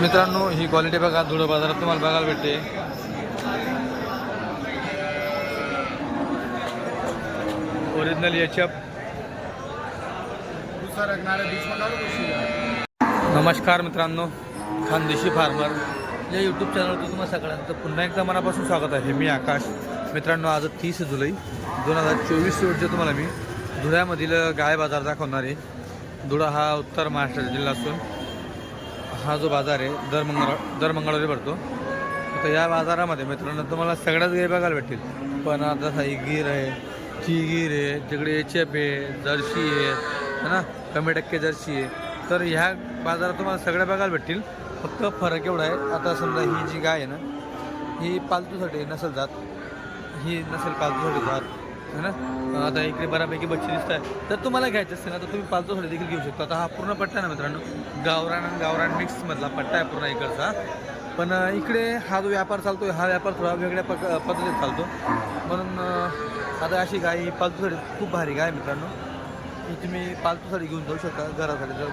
मित्रांनो ही क्वालिटी बघा, धुळं बाजारात तुम्हाला बघायला भेटते. Original HF. नमस्कार मित्रांनो, खानदेशी फार्मर या यूट्यूब चॅनलवर तुम्हाला सगळ्यांचं पुन्हा एकदा मनापासून स्वागत आहे. मी आकाश. मित्रांनो आज 30 जुलै 2024 रोजी तुम्हाला मी धुळ्यामधील गाय बाजार दाखवणार आहे. धुळा हा उत्तर महाराष्ट्र जिल्हा असून हा जो बाजार आहे दर मंगळवारी भरतो. तर या बाजारामध्ये मित्रांनो तुम्हाला सगळ्याच गाय बघायला भेटतील. पण आता ही गीर आहे, ही गीर आहे, तिकडे एचएफ आहे, जर्सी आहे, है ना, कमी टक्के जर्सी आहे. तर ह्या बाजारात तुम्हाला सगळ्या बघायला भेटतील. फक्त फरक एवढा आहे, आता समजा ही जी गाय आहे ना, ही पालतूसाठी नसेल जात, ही नसेल पालतूसाठी जात, है ना. आता इकडे बऱ्यापैकी बच्चे दिसत आहे. तर तुम्हाला घ्यायचं असेल ना तर तुम्ही पालतूसाठी देखील घेऊ शकता. आता हा पूर्ण पट्टा ना मित्रांनो, गावरान मिक्समधला पट्टा आहे पूर्ण इकडचा. पण इकडे हा जो व्यापार चालतो हा व्यापार थोडा वेगळ्या पद्धतीत चालतो. म्हणून आता अशी गाय ही पालतूसाठी खूप भारी गाय मित्रांनो. ही तुम्ही पालतूसाठी घेऊन जाऊ शकता. घरासाठी जर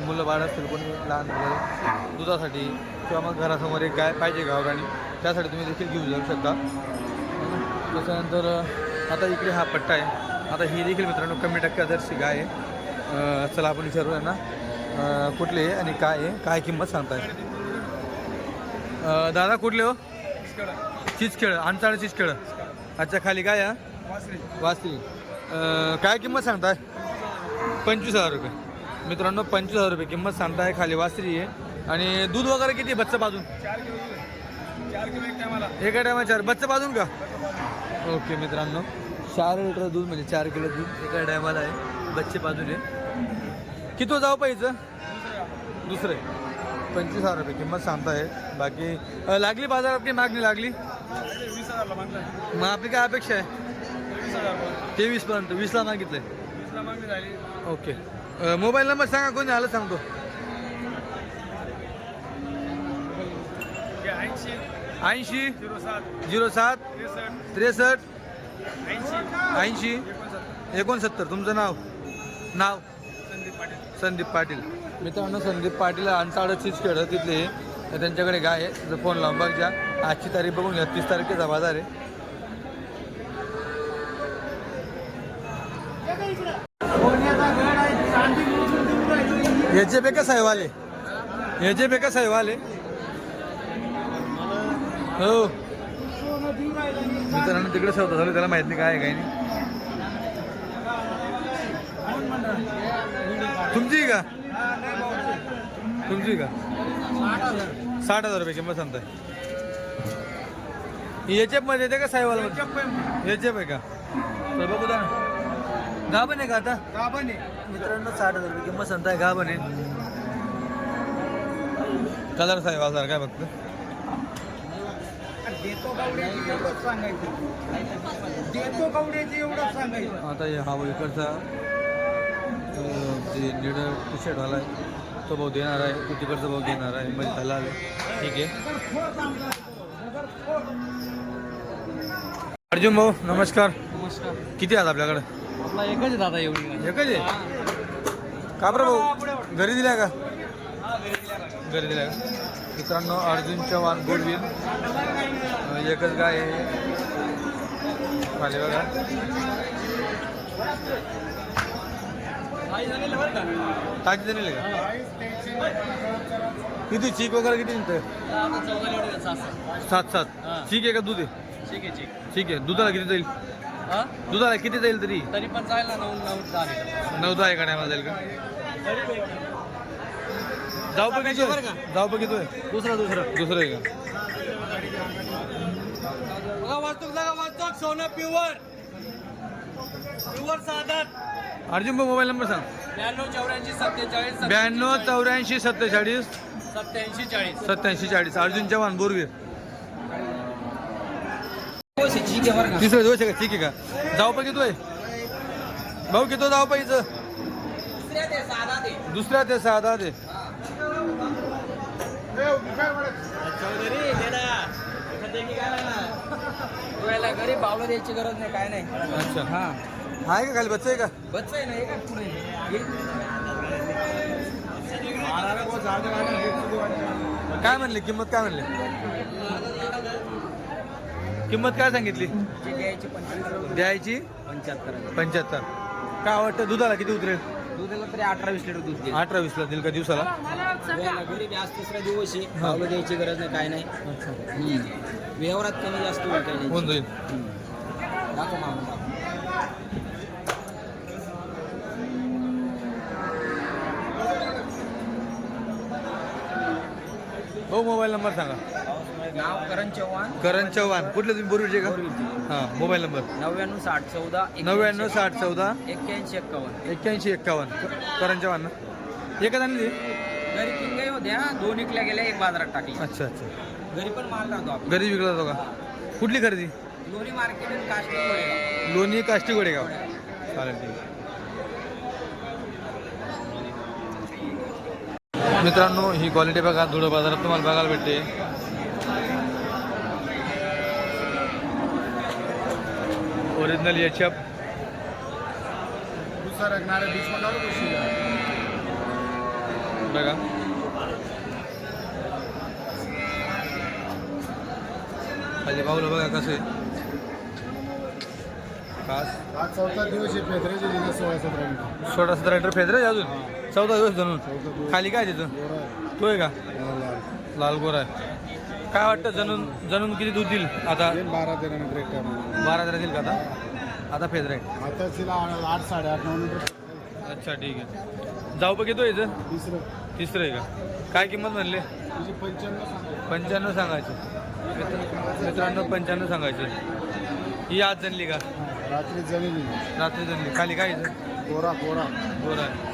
मुलं बाळ असतील, कोणी लहान वगैरे दुधासाठी, किंवा मग घरासमोर एक गाय पाहिजे गावरानी, त्यासाठी तुम्ही देखील घेऊन जाऊ शकता. त्याच्यानंतर आता इकडे हा पट्टा आहे. आता ही देखील मित्रांनो कमी टक्के जर्सी गाय आहे. चला आपण विचारू आहे ना कुठले आहे आणि काय आहे, काय किंमत सांगताय. दादा कुठले हो? चिचखेळ. अंचाळ चिचखेळ. अच्छा, खाली काय आहे? वासरी. काय किंमत सांगताय? 25,000 रुपये. मित्रांनो 25,000 रुपये किंमत सांगताय. खाली वासरी आहे. आणि दूध वगैरे किती बच्चा बाजून? 4 किलो एका टायमा 4 बच्चा बाजून का? ओके मित्रांनो, 4 लिटर दूध म्हणजे 4 किलो दूध एका टायमाला आहे. बच्चे बाजून आहे. किती जाऊ पाहिजे? दुसरे. 25,000 रुपये किंमत सांगताय. बाकी लागली बाजारात की मागणी लागली? 20,000 मागला. मग आपली काय अपेक्षा आहे? 23 पर्यंत. 20ला मागितलंय. 20ला मागणी झाली. ओके. मोबाईल नंबर सांगा, कोणी आलं सांगतो. 80 07 63 80 69. तुमचं नाव? संदीप पाटील. मित्रांनो संदीप पाटील अंचाळ चिचखेळ तिथले. त्यांच्याकडे गाय आहे. जर फोन लावून बघ जा. आजची तारीख बघून घ्या, 30 तारखेचा बाजार आहे. याचे बेका साहेब आले हो. मित्रांनो तिकडे सौदा झालं, त्याला माहित नाही काय आहे काय नाही. तुमची का? 60,000 रुपये किंमत सांगताय. एचएफ मध्ये येते का साहेबाला? एचएफ आहे का? तर बघू द्या. गाभण आहे का आता? गाभण आहे मित्रांनो. 60,000 रुपये किंमत सांगताय. गाभण आहे. कलर साहेब हजार काय फक्त देतो गावड्याची एवढंच सांगायचं. आता हा इकडचा जे निडर टी शर्टवाला आहे तो भाऊ देणार आहे, तो तिकडचा भाऊ देणार आहे. म्हणजे त्याला आलं. ठीक आहे. अर्जुन भाऊ नमस्कार. नमस्कार. किती आहात आपल्याकडे? आपला एकच आहे दादा. एवढी एकच आहे का बरं भाऊ? घरी दिल्या का? घरी दिल्या का? मित्रांनो अर्जुन चव्हाण गोडवील एकच गाय आहे. खाली बघा. ताजी झालेली का? किती चीक वगैरे किती निघतंय? 7 चीक आहे का? दूध आहे? ठीक आहे. दुधाला किती जाईल? दुधाला किती जाईल तरी पण जाईल ना. 9-10 एका टायमाला जाईल का? जाऊ बघितोय. दुसरं आहे का? वाचतो सोनं प्युअर साधात. अर्जुन भाऊ मोबाईल नंबर सांग. 92 84 47 40. अर्जुन चव्हाण बोरवीर. तिसरं दोष आहे का? ठीक आहे का? जाऊ बघितोय भाऊ. किती जाऊ पाहिजे? दुसऱ्या ते 6 ते. घरी बावला द्यायची गरज नाही, काय नाही. अच्छा. हा आहे का? खाली बच्चा आहे का? बच्चा आहे ना. एक पुढे काय म्हणले किंमत काय म्हणले? किंमत काय सांगितली? जी द्यायची 75 द्यायची 75. 75. काय वाटतं दुधाला किती उतरेल? दुधाला तरी 18-20 लिटर दूध देईल. 18-20 ला देईल का दिवसाला? द्यायला गरीब आहे, आज तिसरा दिवस आहे. भावलं द्यायची गरज नाही, काय नाही. व्यवहारात कमी जास्त होईल काही नाही. होऊन जाईल. दाखव मागून दाखव. हो मोबाईल नंबर सांगा. नाव करण चव्हाण. करण चव्हाण. कुठले तुम्ही बोरवीचे का? हां मोबाईल नंबर 99 60 14 99 60 14 81 51. 81 51. करण चव्हाण ना? एकच आणली? घरी तीन गाई होत्या, 2 इकल्या गेल्या, 1 बाजारात टाकली. अच्छा अच्छा. घरी पण माल राहतो आपण. घरी विकला जातो का? कुठली खरेदी? लोणी मार्केट आणि काष्टी गोळेगाव. लोणी काष्टी गोडेगाव. चालेल ठीक आहे. मित्रांनो ही क्वालिटी बघा धुळं बाजारात तुम्हाला बघायला भेटते. ओरिजिनल एचएफ बघा. खाली पावलं बघा कसं आहे. कास आज चौथा दिवस आहे फेदरेचे दिवस 16-17 मिनिट 16-17 लिटर फेदरे अजून 14 दिवस जणून. खाली काय तिथं तो आहे का? लाल गोरा आहे. काय वाटतं जणून जणून किती दूध देईल आता? 12-13 नंतर एक टाइम 12 देईल का आता? आता फेदरे आहे. आता तिला 8-8.5-9 नंतर अच्छा ठीक आहे. जाऊ बघ येतो याचं तिसरं आहे का? काय किंमत म्हणले? तुझी 95 95 सांगायचे. मित्रांनो 95 सांगायचे. ही आज जनली का? रात्री जलेली रात्री जनली. खाली काय याचं? कोरा गोरा आहे.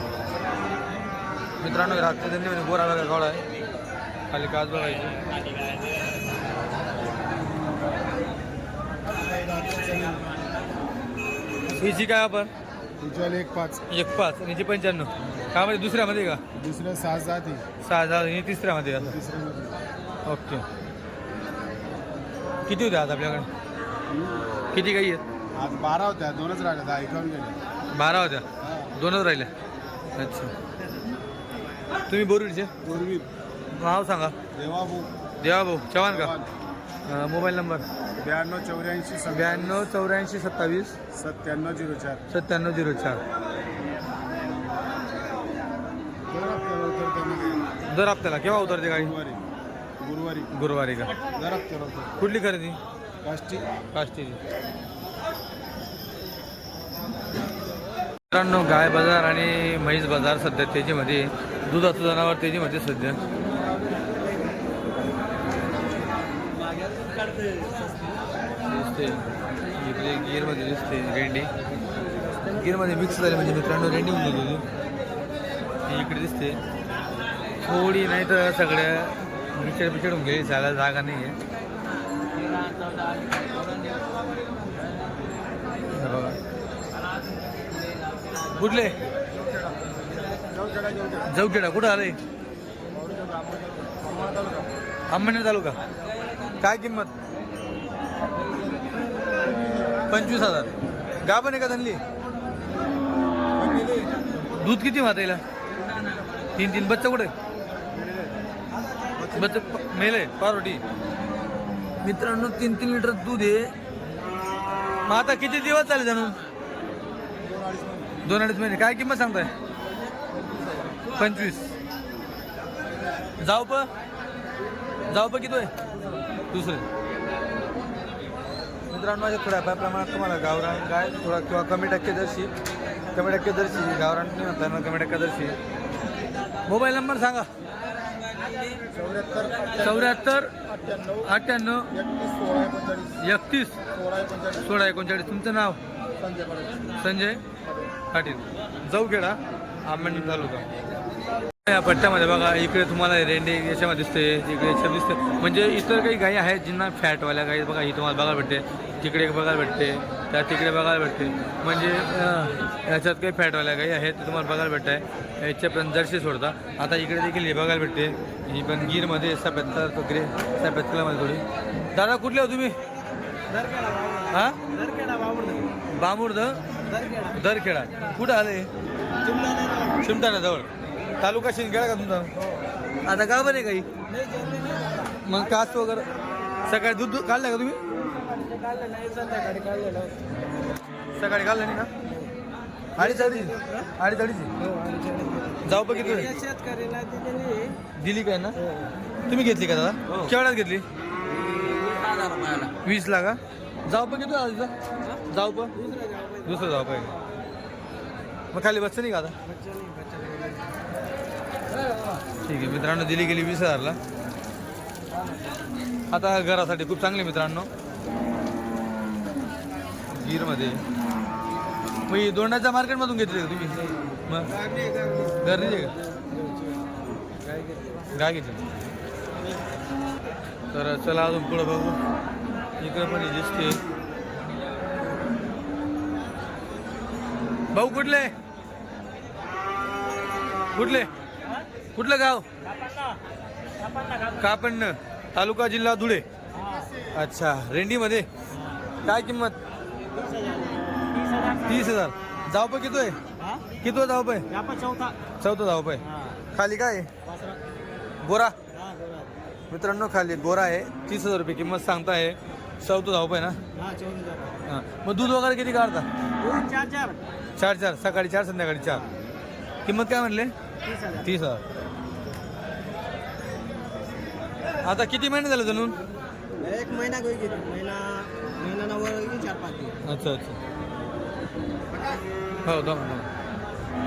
मित्रांनो रात्री जनली म्हणजे गोरा बघा गवळा आहे. खाली काच बघायची. हिची काय आपण? तुझ्याला 1-5 1-5 आणि हिची 95. काय म्हणजे दुसऱ्यामध्ये का? दुसऱ्या 6 जाती 6,000 ही तिसऱ्यामध्ये आता. तिसऱ्या ओके. किती होते आज आपल्याकडे? किती काही आहेत? आज 12 होत्या, 2च राहिल्या, 10 इकावून गेल्या. 12 होत्या, 2च राहिल्या. अच्छा. तुम्ही बोरवीडचे? पूर्वी नाव सांगा. देवाभाऊ देवाभाऊ चव्हाण का? Mobile number 92-84 92 84 27 9704 9704. दर हप्त्याला केव्हा उतरते गाडी? गुरुवारी का? दर हप्त्याला होतं. कुठली खरेदी? काष्टी काष्टीची. मित्रांनो गाय बाजार आणि म्हैस बाजार सध्या तेजीमध्ये, दुधाचं जनावर तेजीमध्ये सध्या. दिसते इकडे गिअरमध्ये दिसते रेंडी. गिअरमध्ये मिक्स झाले म्हणजे मित्रांनो रेंडी होऊन गेलेली ती इकडे दिसते. थोडी नाही तर सगळ्या बिचड होऊन गेली, जायला जागा नाही आहे. बघा कुठले? जवखेडा. कुठं आले? अंबरनाथ तालुका. काय किंमत? 25,000. गाभण आहे का धनली? दूध किती मातायला? 3-3. बच्चा कुठे? बच्चा मेले पारोटी. मित्रांनो 3-3 लिटर दूध आहे. मग आता किती दिवस झाले जाणून? 2-2.5 महिने. काय किंमत सांगताय? 25. जाऊ प किती आहे? दुसरे. मित्रांनो माझ्या थोड्या प्रमाणात तुम्हाला गावरान गाय थोडा किंवा कमी टक्केदर्शी गावरान नाही म्हणता ना, कमी टक्केदर्शी. मोबाईल नंबर सांगा. 74 98 31 16 39. तुमचं नाव? संजय पाटील. जवखेडा अंबरनाथ तालुका. या पट्ट्यामध्ये बघा इकडे तुम्हाला रेंडे याच्यामध्ये दिसते, इकडे याच्यात दिसते. म्हणजे इतर काही गायी आहेत जिंना फॅटवाल्या गायी बघा ही तुम्हाला बघायला भेटते. तिकडे एक बघायला भेटते, त्या तिकडे बघायला भेटते. म्हणजे याच्यात काही फॅटवाल्या गायी आहेत ते तुम्हाला बघायला भेटत आहे. याच्यापर्यंत जर्सी सोडता. आता इकडे देखील हे बघायला भेटते. ही पण गिरमध्ये सफेद कलरमध्ये थोडी. दादा कुठले हो तुम्ही? हां बामुर्द दरखेडा. कुठं आले? चिमटाण्याजवळ. तालुका शिंदखेडा का तुमचा? आता गाव बने काही नाही जेवले नाही मग कास वगैरे सकाळी दूध काढलं का तुम्ही काढलं नाही संध्याकाळी काढलेलं सकाळी काढलं नाही का अडीच जाऊ बघ किती शेतकऱ्याला दिलेली दिली काय ना तुम्ही घेतली का दादा केवढ्यात घेतली 20 ला का जाऊ पण किती आधी जाऊ पण दुसरं जाऊ पाहिजे मग खाली बसचं नाही का आता ठीक आहे मित्रांनो दिली गेली 20,000 ला आता घरासाठी खूप चांगली मित्रांनो गिरमध्ये मग ही दोंडाच्या मार्केटमधून घेतली का तुम्ही मग घरी का गाय घेतली तर चला अजून पुढं बघू इकडे पण दिसते भाऊ कुठले कुठलं गाव कापण्ण तालुका जिल्हा धुळे अच्छा रेंडीमध्ये काय किंमत 30,000 जाऊ पण किती आहे किती जाऊ पाय चौथा जाऊ पाय खाली काय गोरा मित्रांनो खाली गोरा आहे 30,000 रुपये किंमत सांगताय चौथा जाऊ पाय ना हां मग दूध वगैरे किती काढता 4 सकाळी 4 संध्याकाळी 4 किंमत काय म्हणले 30,000 आता किती महिने झाले जणून 1 महिना महिना वर 4-5 दिवस अच्छा हो दोन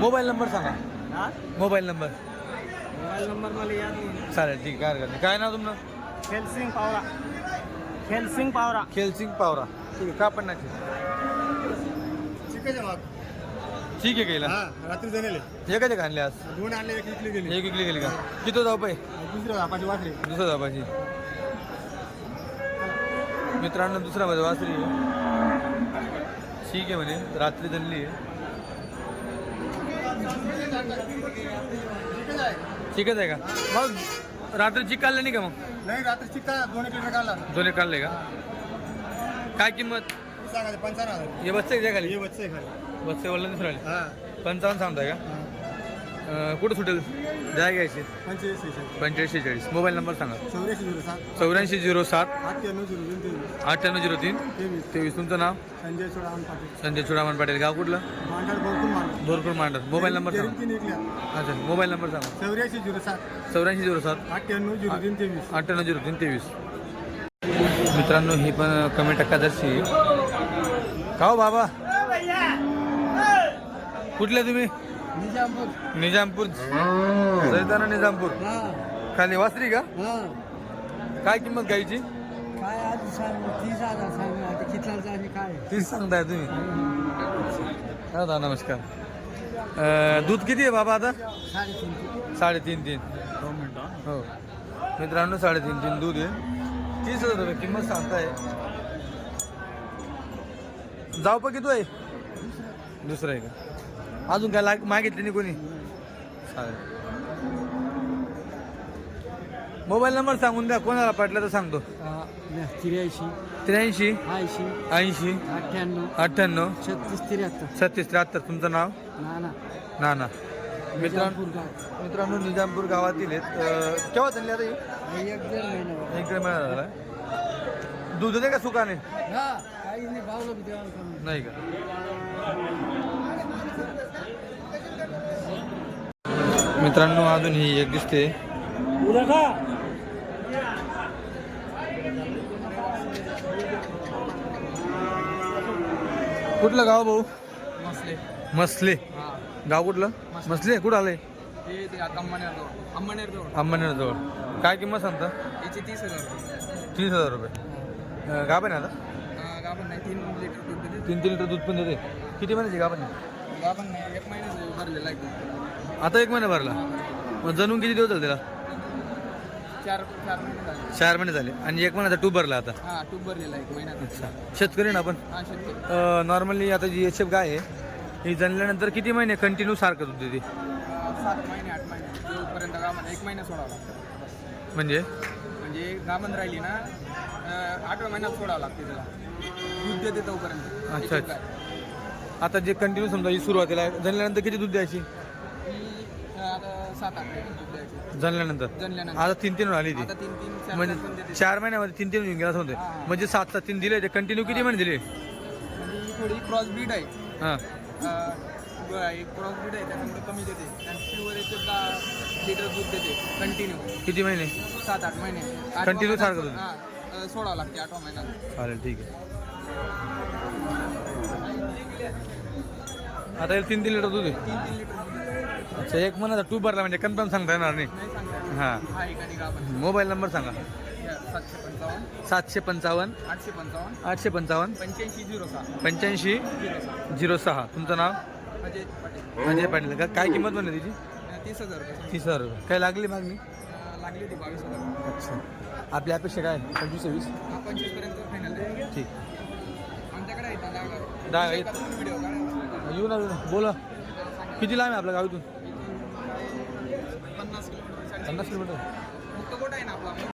मोबाईल नंबर सांगा मोबाईल नंबर मला याद नाही चालेल ठीक आहे हरकत नाही काय नाव तुमचं खेलसिंग पावरा खेलसिंग पावरा ठीक आहे का पण नाही ठीक आहे गेला रात्री जाणले एकाचे का आणले आज 2 आणले 1 विकली गेली एक विकली गेली का किती जाऊ पाय दुसऱ्या बापाची वासरी दुसरा जापाची मित्रांनो दुसरा मध्ये वासरी आहे ठीक आहे म्हणे रात्री जनली आहे ठीकच आहे का मग रात्री चिक काढलं नाही का मग नाही रात्री चिक्का 2 लिटर काढला दोन्ही काढले का काय किंमत सांगायचं 55,000 हे बसते का खाली हे बच्चे खाली बसते वल्ला दुसरा हा 55 सांगताय का कुठं सुटेल द्या घ्यायची 45 मोबाईल नंबर सांगा 8407 8407 9803 23 तुमचं नाव संजय चोडामन पाटील संजय चुडामन पाटील गाव कुठलं मांडर बोलकून मांडर भोरपूर मांडर मोबाईल नंबर सांगा 3 निघल्या अच्छा मोबाईल नंबर सांगा 8407 8407 9803 9803 मित्रांनो ही पण कमी टक्कादर्शी का हो बाबा कुठले तुम्ही निजामपूर सरिताना निजामपूर खाली वासरी का काय किंमत गायची काय आधी सांग 30,000 सांग आता कितला आणि काय 30 सांगताय तुम्ही दादा नमस्कार दूध किती आहे बाबा आता 3.5 हो मित्रांनो 3.5 दूध आहे 30,000 रुपये किंमत सांगताय जाऊ पण किती आहे दुसरं आहे का अजून काय मागितली नाही कोणी चालेल मोबाईल नंबर सांगून द्या कोणाला पाटलं तर सांगतो 83 80 98 36 73 तुमचं नाव नाना मित्रांनो निजामपूर गावातील आहेत केव्हा त्यांनी आता एक दीड महिना झाला दूध दे का सुकाने नाही का मित्रांनो अजून ही एक दिसते कुठलं गाव भाऊ मसले गाव कुठलं मसले कुठं आलंय अंबनेर जवळ काय किंमत सांगता 30,000 रुपये गाभण आहे आता 3 लिटर दूध पण देते किती महिन्याची गाभण आहे 1 महिना भरलेला आता 1 महिना भरला मग जणून किती दिवस झाले त्याला 4 महिने झाले आणि 1 महिन्याचा टूब भरला आता टूब भरलेला 1 महिना अच्छा शेतकरी ना आपण नॉर्मली आता जी एच एफ गाय आहे ही जनल्यानंतर किती महिने कंटिन्यू सारखं दूध देते 7 महिने 8 महिने जोपर्यंत गाभण 1 महिना सोडावा लागतो म्हणजे गाभण राहिली ना 8व्या महिन्यात सोडावं लागते त्याला दूध देते तोपर्यंत अच्छा अच्छा आता जे कंटिन्यू समजा ही सुरुवातीला जनल्यानंतर किती दूध द्यायची आता 7-8 लिटर दूध द्यायचे जनल्यानंतर जनल्यानंतर. आता 3 आली ती आता 3-3 म्हणजे 4 महिन्यामध्ये 3 येऊन गेला असं म्हणते. हा. म्हणजे 7 दिले ते कंटिन्यू किती महिने दिले? म्हणजे ही थोडी क्रॉस ब्रीड आहे. हां एक क्रॉस ब्रीड आहे त्याच्यामुळे कमी देते. आणि प्युअर याचे 10 लिटर दूध देते कंटिन्यू किती महिने? 7-8 महिने. Continue सारखं दूध? हां सोडावं लागते 8 महिन्यात. चालेल ठीक आहे. आता याला 3 लिटर दूध आहे. 3-3 लिटर दूध अच्छा एक महिन्याचा टू भरला म्हणजे कन्फर्म सांगता येणार नाही. नाही सांगता. हां हा एकाने गाभण. मोबाईल नंबर सांगा. 755 755 855 855 8506 85 06. तुमचं नाव? अजय पाटील. म्हणजे पाटील का काय किंमत म्हणली तिची? 30,000 रुपये 30,000 रुपये. काय लागली मागणी? लागली होती 22,000. अच्छा आपली अपेक्षा काय 25-26? 25 पर्यंत फायनल आहे. ठीक आमच्याकडे आहे ना दहा व्हिडिओ काढा. येऊ ना बोला किती लांब आहे आपल्या गावातून? 50 किलोमीटर 50 किलोमीटर. मुक्त गोट आहे ना आपला